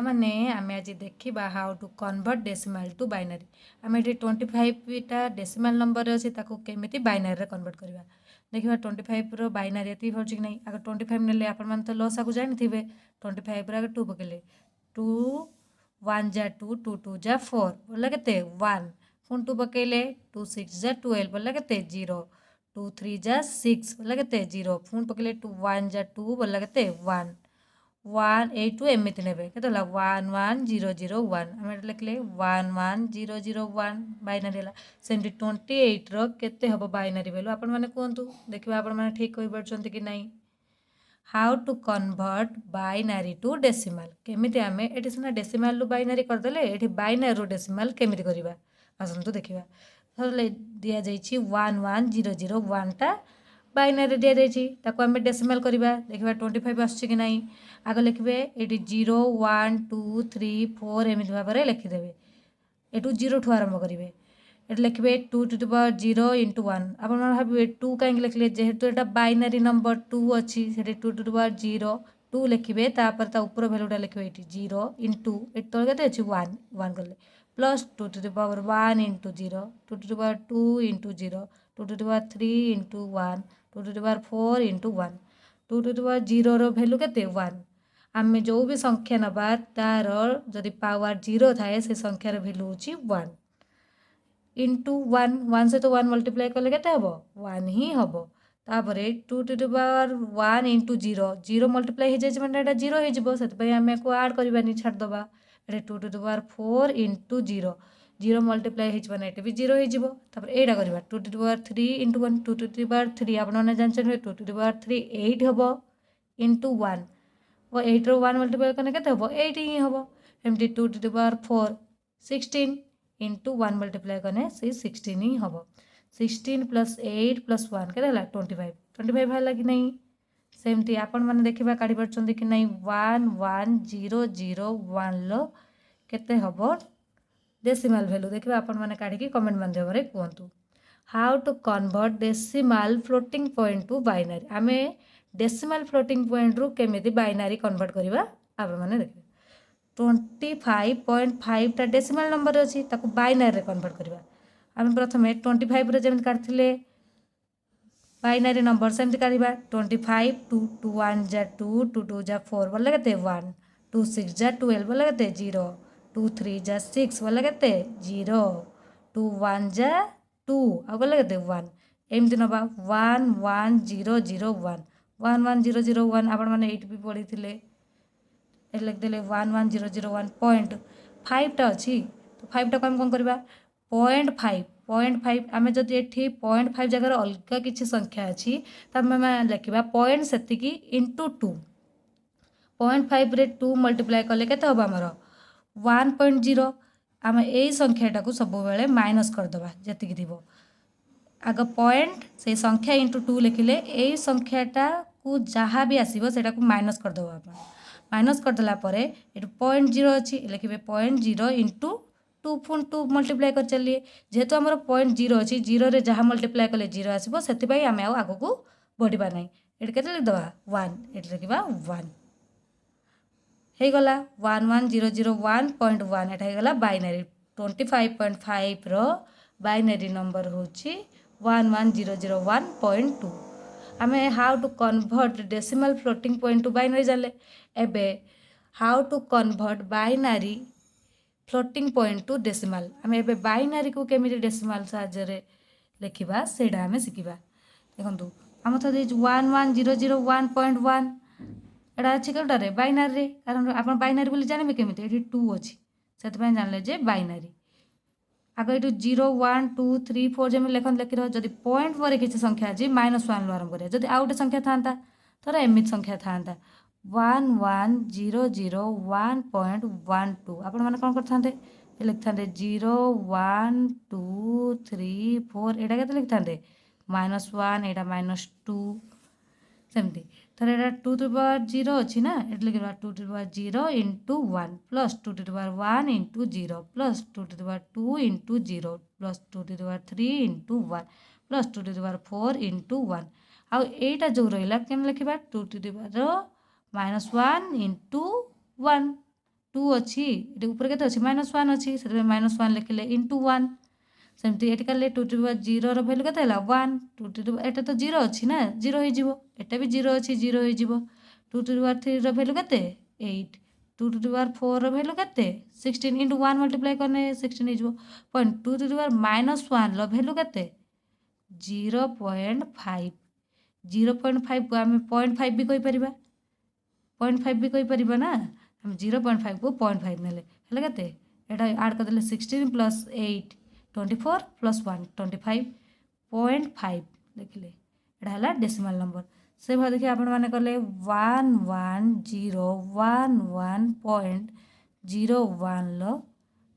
मैंने आम आज देखा how to convert decimal to binary. आम ये 25टा डेसिमाल नंबर अच्छे केमी बाइनारी कन्वर्ट करवा। देखा 25 बाइनारी ये हो कि नहीं। आगे 25 ने आपण तो लसा को जानी थे। 25 आगे 2 पकड़े 2 1 जा 2 2 2 जा 4 बोला के 1 पुणी 2 पकड़े 2 6 जा 12 बोला के 0 2 3 जा 6 बोला के 0 पुणी पकड़े 2 1 जा 2 बोला के 1 1 8 टू एमती ने के 1 1 0 0 1 आम लिखले 1 1 0 0 1 बाइनारी है सेमती 28 रे हम बाइनारी वैल्यू आपण मैंने कहतु। देखिए आपण मैंने ठीक कही पार्छंती कि नहीं। How to convert binary to decimal केमिति आम ये सीना डेसिमाल रु बाइनारी करदे ये बाइनारी रु डेसिमाल केमिति करवा आसतु देखा। दि जाइए 1 1 0 0 1 टा बाइनारी दि जाइए आम डेसिमाल करवा। देखा 25 आसुच्छी कि नहीं। आगे लिखे ये 0 1 2 3 4 एमती भाव में लिखिदेवे। यू 0 ठू आरंभ करेंगे। ये लिखे 2 to the power 0 into 1 आप भावे 2 कहीं लिखले जेहेतु यहाँ बाइनारी नंबर 2 अच्छी से 2 to the power 0 2 लिखे तापर ऊपर भैल्यूटा लिखे ये 0 इंटू ये तले के अच्छी 1 1 कले plus 2 to the power 1 into 0 2 to the power 2 into 0 2 to the power 3 into 1 2 to the power 4 into 1 2 to the power 0 रो भैल्यू के 1 आम जो भी संख्या नवा तार जदि पावर 0 थाए से संख्यार भैल्यू हूँ 1 इंटू 1 1 से तो 1 मल्टीप्लाई कले के हम 1 ही हम। तापर 2 to the power 1 into 0 0 multiply हो जाए मैंने यहाँ 0 हो आम को आड करवानी छाड़दबा ये 2 to the power 4 into 0 0 multiply होने ये भी 0 होपर यहाँ करवा 2 to the power 3 into 1 2 to the power 3 आपने जानते 2 to the power 3 8 हम इंटू 1 वो 8 रो 1 मल्टीप्लाई करने के 8 ही हम एमती 2 to the power 4 16 into 1 multiply करने से 16 ही हम 16 प्लस 8 प्लस 1 के 25 25 है कि नहीं। सेमती आपण मैंने देखा काढ़ी पार्टी कि नहीं 1 1 0 0 1 लो केते हम डेसिमाल भैल्यू देखिए आपण मैंने काढ़ी कमेंट माध्यम कहतु। How to convert decimal floating point to binary आम डेसिमाल फ्लोटिंग पॉइंट रु केमिति बाइनारी कन्वर्ट करवा आपण मैंने देखिए 25.5 टा डेसिमाल नंबर अच्छी बाइनारी कन्वर्ट करवा। आम प्रथम 25 रे जमी काटते बाइनारी नंबर सेमती काढ़ा 25 2 2 1 जा 2 2 2 जा 4 बोले के 1 2 6 जा 12 बोले के 0 2 3 जा 6 बोले के 0 2 1 जा 2 आ बोले के 1 एमती नवा 1 1 0 0 1 1 1 0 0 1 आपण मैंने ये भी पढ़ी थे लिखदे 1 1 0 0 1 पॉइंट 5 टा अच्छी तो 5 टा आम कौन करवा 0.5 आम जब ये 0.5 जगह अलग किसी संख्या अच्छी तब लिखा पॉइंट से इंटू 2 0.5 रे 2 मल्टीप्लाई कले के हम आमर 1.0 आम यही संख्याटा को सब बेले माइनस करदे जी थी आग पॉइंट से संख्या इंटू 2 लिखिले यही संख्याटा को जहाँ भी आसो से माइनस करदे आप माइनस करदेला ये 0.0 अच्छी लिखे 0.0 इंटू 2 पुणी 2 मल्टीप्लाई कर चलिए जेहेतु आम 0.0 अच्छी 0 रे जहाँ मल्टीप्लाई कले 0 आसो से आम आग को बढ़ा ना ये के लिखिदेवा 1 ये लिखा 1 होगला 1 1 0 0 1.1 एटा होगला बाइनारी 25.5 रो बाइनारी नंबर हूँ 1 1 0 0 1.2 आम how to convert decimal floating point to binary जाने एबे how to convert binary floating point to decimal आम एबे बाइनारी को केमिति डेसिमाल साहाय्य लिखा से आम शिखा। देखो आम तो 1 1 0 0 1.1 एटा अच्छी कौटारे बाइनारी कारण आप बाइनारी बोली जानवे केमिति ये 2 अच्छी से जानले जे बाइनारी आग ये 0 1 2 3 4 जमी लेखन लिखि रह जदि पॉइंट पर किसी संख्या अच्छी -1 आरंभ करें जदि आउ गोटे संख्या था थोड़ा एमती संख्या था 1 1 0 0 1.12 आपण मैंने कौन करते लिखि था 0 1 2 3 4 यहाँ के लिखि था -1 यहाँ -2 सेमती थोड़ा यहाँ 2 to the power 0 अच्छी ना ये लिखा 2 to the power 0 into 1 plus 2 to the power 1 into 0 plus 2 to the power 2 into 0 plus 2 to the power 3 into 1 plus 2 to the power 4 into 1 आउ एटा जो रहा केम लिखा 2 to the power -1 इंटू 1 टू अच्छी ये ऊपर के अच्छी -1 अच्छी से -1 लिखिले इंटू 1 सेमती ये कले 2 रो भैल्यू के 1 2 एटा तो 0 अच्छी ना 0 हो एटा भी 0 अच्छी 0 हो 2 रो भैल्यू के 8 2 रो भैल्यू के 16 इंटू 1 मल्टीप्लाई करने 16 हो पॉइंट 2 -1 भैल्यू के 0.5 0.5 को आम 0.5 भी कहीपर 0.5 भी कहीपर ना हम 0.5 को 0.5 नेले के आड करदे 16 + 8 24 + 1 25.5 लिखिले एटा हला डेसिमल नंबर से भाव देखिए आपण माने कले 11011.01 लो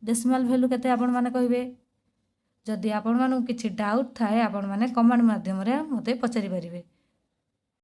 डेसिमल वैल्यू केते आपण माने कहिबे जदि आपण मानू किछि डाउट थाए आपण माने कमेंट माध्यम रे मते पचारि परिबे।